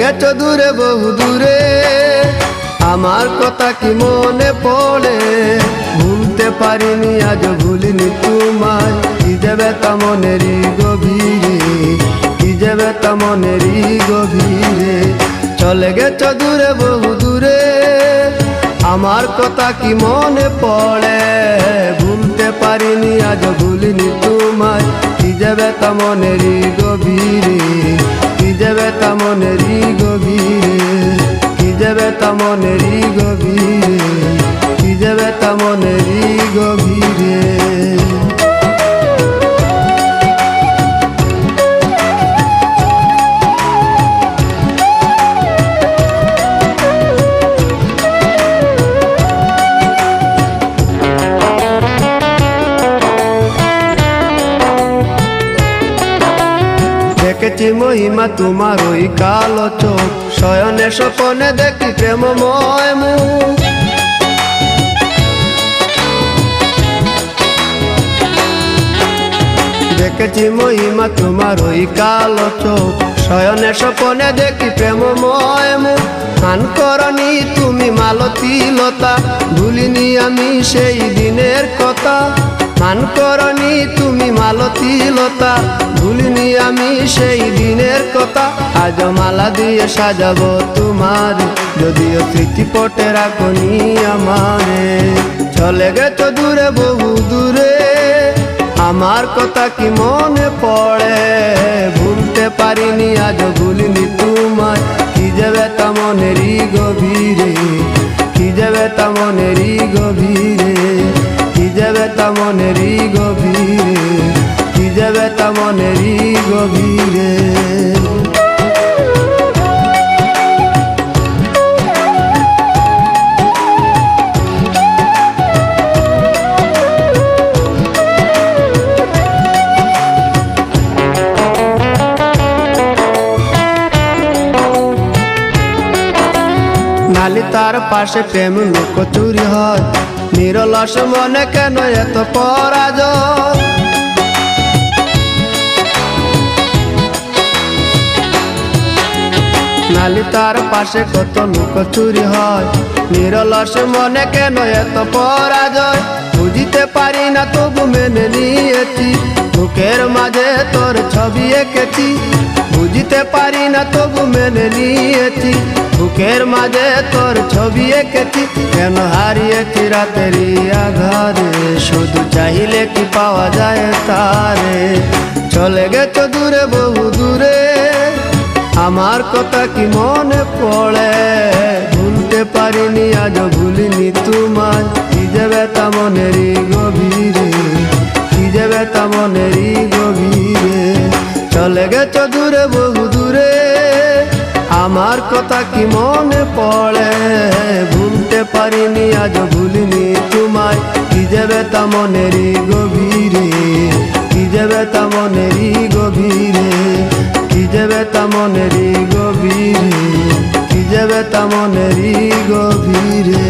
গেছো দূরে বহু দূরে, আমার কথা কি মনে পড়ে? ভুলতে পারিনি আজ ভুলিনি তোমায়, কি যে ব্যথা মনেরই গভীরে, কি যে ব্যথা মনেরই গভীরে। চলে গেছো দূরে বহু দূরে, আমার কথা কি মনে পড়ে? ভুলতে পারিনি আজ ভুলিনি তোমায়, কি যে ব্যথা মনেরই গভীরে, কি যে ব্যথা মনেরই গভীরে, কি যে ব্যথা মনেরই গভীরে, কি যে ব্যথা মনেরই গভীরে। দেখেছি মহিমা তোমার ওই কালো চোখ, শয়নে স্বপনে দেখি প্রেমময় মুখ। দেখেছি মহিমা তোমার ওই কালো চোখ, শয়নে স্বপনে দেখি প্রেমময় মুখ। গান করনি তুমি মালতী লতা, ভুলিনি আমি সেই দিনের কথা। গান করনি তুমি মালতী লতা, ভুলিনি আমি সেই দিনের কথা। আজ মালা দিয়ে সাজাবো তোমার, যদিও স্মৃতিপটে রাখনি আমারে। চলে গেছো দূরে বহু দূরে, আমার কথা কি মনে পড়ে? ভুলতে পারিনি আজ ভুলিনি তোমায়, কি যে ব্যথা মনেরই গভীরে, কি যে ব্যথা মনেরই গভীরে, কি যে ব্যথা মনেরই গভীরে, কি যে ব্যথা মনেরই গভীরে। নালি তার পাশে প্রেম লুকোচুরি হয়, নিরলস মনে কেন এত পরাজয়? নালি তার পাশে কত লুকোচুরি হয়, নিরলস মনে কেন এত পরাজয়? বুঝিতে পারি না তবু মেনে নিয়েছি, বুকের মাঝে তোর ছবি এঁকেছি। বুঝিতে পারি না তবু মেনে নিয়েছি, বুকের মাঝে তোর ছবি এঁকেছি। কেন হারিয়েছি রাতেরই আধারে, শুধু চাইলে কি পাওয়া যায় তারে? চলে গেছো দূরে বহু দূরে, আমার কথা কি মনে পড়ে? ভুলতে পারিনি আজ ভুলিনি তোমায়, কি যে ব্যথা মনেরই গভীরে, কি যে ব্যথা মনেরই গভীরে। চলে গেছো দূরে বহু দূরে, আমার কথা কি মনে পড়ে? ভুলতে পারিনি আজ ভুলিনি তোমায়, কি যে ব্যথা মনেরই গভীরে, কি যে ব্যথা মনেরই গভীরে, কি যে ব্যথা মনেরই গভীরে, কি যে ব্যথা মনেরই গভীরে।